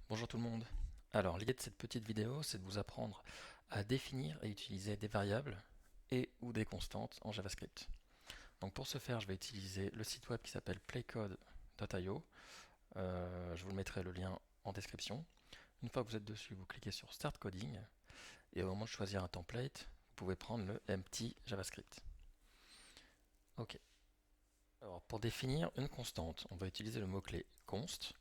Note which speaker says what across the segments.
Speaker 1: Bonjour tout le monde. Alors l'idée de cette petite vidéo, c'est de vous apprendre à définir et utiliser des variables et ou des constantes en JavaScript. Donc pour ce faire, je vais utiliser le site web qui s'appelle playcode.io. Je vous mettrai le lien en description. Une fois que vous êtes dessus, vous cliquez sur Start Coding et au moment de choisir un template, vous pouvez prendre le empty JavaScript. Ok. Alors pour définir une constante, on va utiliser le mot-clé const.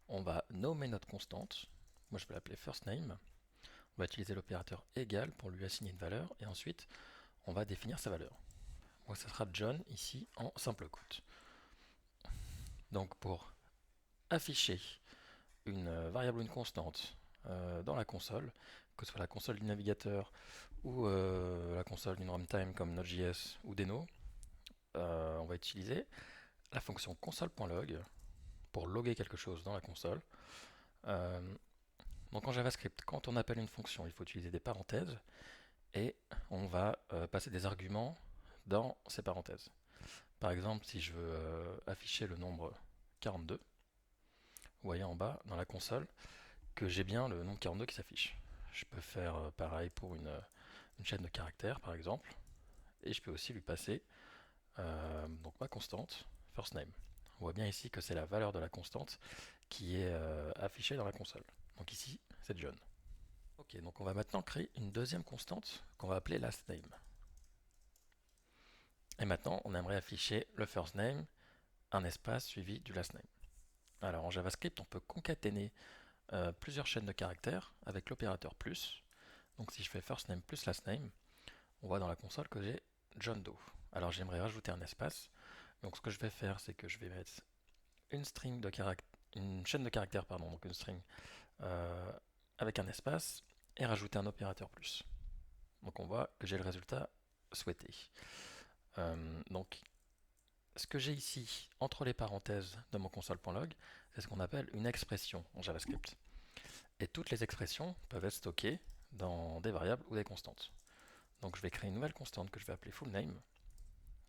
Speaker 1: On va nommer notre constante. Moi je vais l'appeler firstName. On va utiliser l'opérateur égal pour lui assigner une valeur et ensuite on va définir sa valeur. Moi ça sera John ici en simple quote. Donc pour afficher une variable ou une constante dans la console, que ce soit la console du navigateur ou la console d'une runtime comme Node.js ou Deno, on va utiliser la fonction console.log pour loguer quelque chose dans la console. Euh, donc en JavaScript, quand on appelle une fonction, il faut utiliser des parenthèses et on va passer des arguments dans ces parenthèses. Par exemple, si je veux afficher le nombre 42, vous voyez en bas dans la console que j'ai bien le nombre 42 qui s'affiche. Je peux faire pareil pour une chaîne de caractères par exemple, et je peux aussi lui passer donc ma constante, first name. On voit bien ici que c'est la valeur de la constante qui est affichée dans la console. Donc ici, c'est John. Ok, donc on va maintenant créer une deuxième constante qu'on va appeler last name. Et maintenant, on aimerait afficher le first name, un espace suivi du last name. Alors en JavaScript, on peut concaténer plusieurs chaînes de caractères avec l'opérateur plus. Donc si je fais first name plus last name, on voit dans la console que j'ai John Doe. Alors j'aimerais rajouter un espace. Donc ce que je vais faire, c'est que je vais mettre une chaîne de caractères, pardon, donc une string euh, avec un espace et rajouter un opérateur plus. Donc on voit que j'ai le résultat souhaité. Donc ce que j'ai ici entre les parenthèses de mon console.log, c'est ce qu'on appelle une expression en JavaScript. Et toutes les expressions peuvent être stockées dans des variables ou des constantes. Donc je vais créer une nouvelle constante que je vais appeler fullName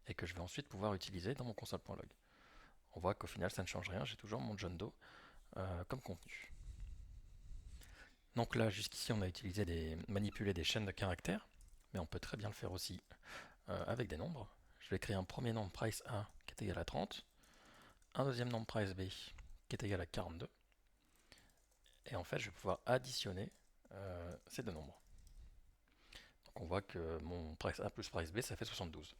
Speaker 1: et que je vais ensuite pouvoir utiliser dans mon console.log. On voit qu'au final ça ne change rien, j'ai toujours mon John Doe comme contenu. Donc là jusqu'ici on a manipulé des chaînes de caractères, mais on peut très bien le faire aussi avec des nombres. Je vais créer un premier nombre price A qui est égal à 30, un deuxième nombre price B qui est égal à 42, et en fait je vais pouvoir additionner ces deux nombres. Donc on voit que mon price A plus price B ça fait 72.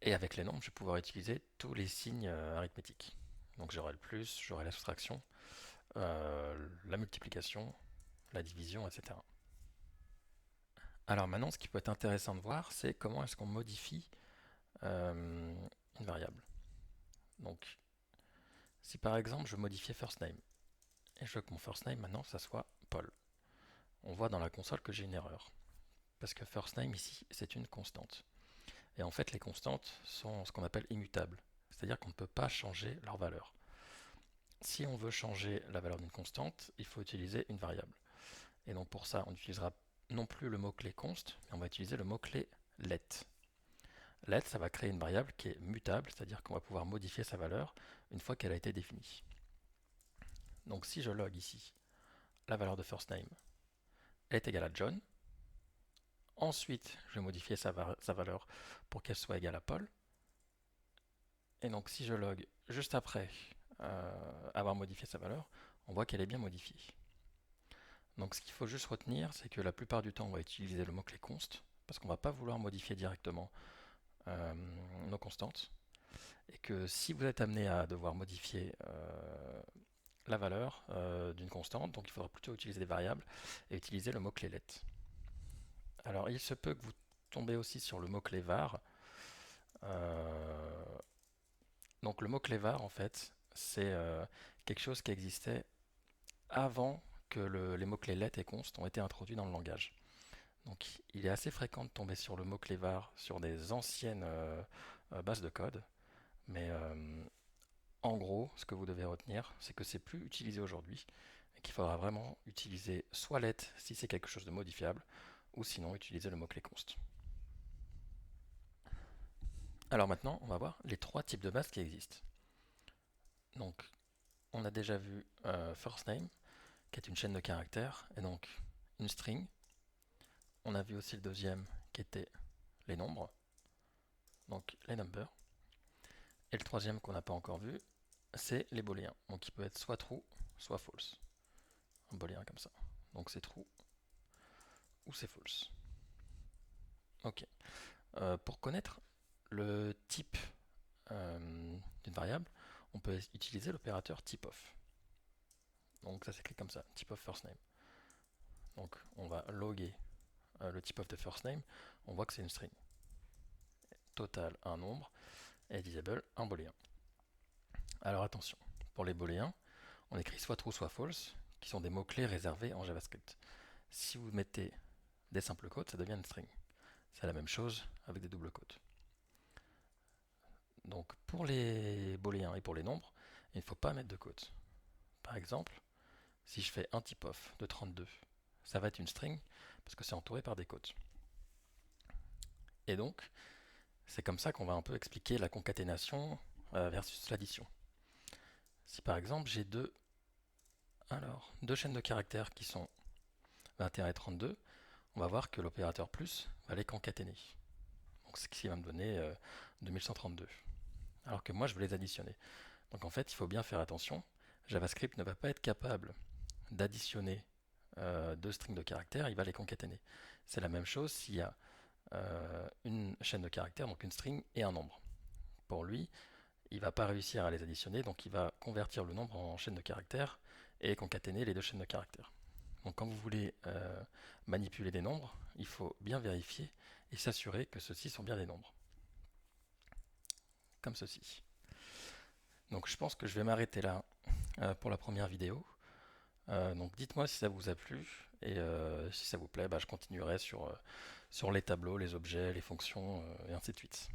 Speaker 1: Et avec les nombres je vais pouvoir utiliser tous les signes arithmétiques. Donc j'aurai le plus, j'aurai la soustraction, la multiplication, la division, etc. Alors maintenant ce qui peut être intéressant de voir c'est comment est-ce qu'on modifie une variable. Donc si par exemple je modifiais first name et je veux que mon first name maintenant ça soit Paul, on voit dans la console que j'ai une erreur. Parce que first name ici, c'est une constante. Et en fait, les constantes sont ce qu'on appelle immutables. C'est-à-dire qu'on ne peut pas changer leur valeur. Si on veut changer la valeur d'une constante, il faut utiliser une variable. Et donc pour ça, on utilisera non plus le mot-clé const, mais on va utiliser le mot-clé let. Let, ça va créer une variable qui est mutable, c'est-à-dire qu'on va pouvoir modifier sa valeur une fois qu'elle a été définie. Donc si je log ici la valeur de first name, elle est égale à John. Ensuite, je vais modifier sa valeur pour qu'elle soit égale à Paul. Et donc si je log juste après avoir modifié sa valeur, on voit qu'elle est bien modifiée. Donc ce qu'il faut juste retenir, c'est que la plupart du temps, on va utiliser le mot-clé const, parce qu'on ne va pas vouloir modifier directement nos constantes. Et que si vous êtes amené à devoir modifier la valeur d'une constante, donc il faudra plutôt utiliser des variables et utiliser le mot-clé let. Alors il se peut que vous tombez aussi sur le mot-clé var. Euh, donc le mot-clé var, en fait, c'est quelque chose qui existait avant que les mots-clés let et const ont été introduits dans le langage. Donc il est assez fréquent de tomber sur le mot-clé var sur des anciennes bases de code, mais en gros, ce que vous devez retenir, c'est que c'est plus utilisé aujourd'hui et qu'il faudra vraiment utiliser soit let si c'est quelque chose de modifiable, ou sinon utiliser le mot-clé const. Alors maintenant, on va voir les trois types de bases qui existent. Donc, on a déjà vu first name, qui est une chaîne de caractères, et donc une string. On a vu aussi le deuxième qui était les nombres, donc les numbers. Et le troisième qu'on n'a pas encore vu, c'est les booléens. Donc il peut être soit true, soit false. Un booléen comme ça. Donc c'est true ou c'est false. Ok. Pour connaître le type d'une variable, on peut utiliser l'opérateur typeof. Donc ça s'écrit comme ça, typeof first name. Donc on va loguer le typeof de first name, on voit que c'est une string. Total un nombre et disable un booléen. Alors attention, pour les booléens, on écrit soit true soit false, qui sont des mots-clés réservés en JavaScript. Si vous mettez des simples quotes, ça devient une string. C'est la même chose avec des doubles quotes. Donc pour les booléens et pour les nombres, il ne faut pas mettre de quotes. Par exemple, si je fais un typeof de 32, ça va être une string parce que c'est entouré par des quotes. Et donc, c'est comme ça qu'on va un peu expliquer la concaténation versus l'addition. Si par exemple j'ai deux chaînes de caractères qui sont 21 et 32, on va voir que l'opérateur plus va les concaténer. Donc ce qui va me donner 2132. Alors que moi je veux les additionner. Donc en fait il faut bien faire attention. JavaScript ne va pas être capable d'additionner deux strings de caractères, il va les concaténer. C'est la même chose s'il y a une chaîne de caractères, donc une string et un nombre. Pour lui, il ne va pas réussir à les additionner, donc il va convertir le nombre en chaîne de caractères et concaténer les deux chaînes de caractères. Donc quand vous voulez manipuler des nombres, il faut bien vérifier et s'assurer que ceux-ci sont bien des nombres. Comme ceci. Donc je pense que je vais m'arrêter là pour la première vidéo. Donc dites-moi si ça vous a plu et si ça vous plaît, je continuerai sur les tableaux, les objets, les fonctions et ainsi de suite.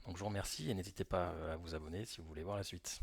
Speaker 1: Donc je vous remercie et n'hésitez pas à vous abonner si vous voulez voir la suite.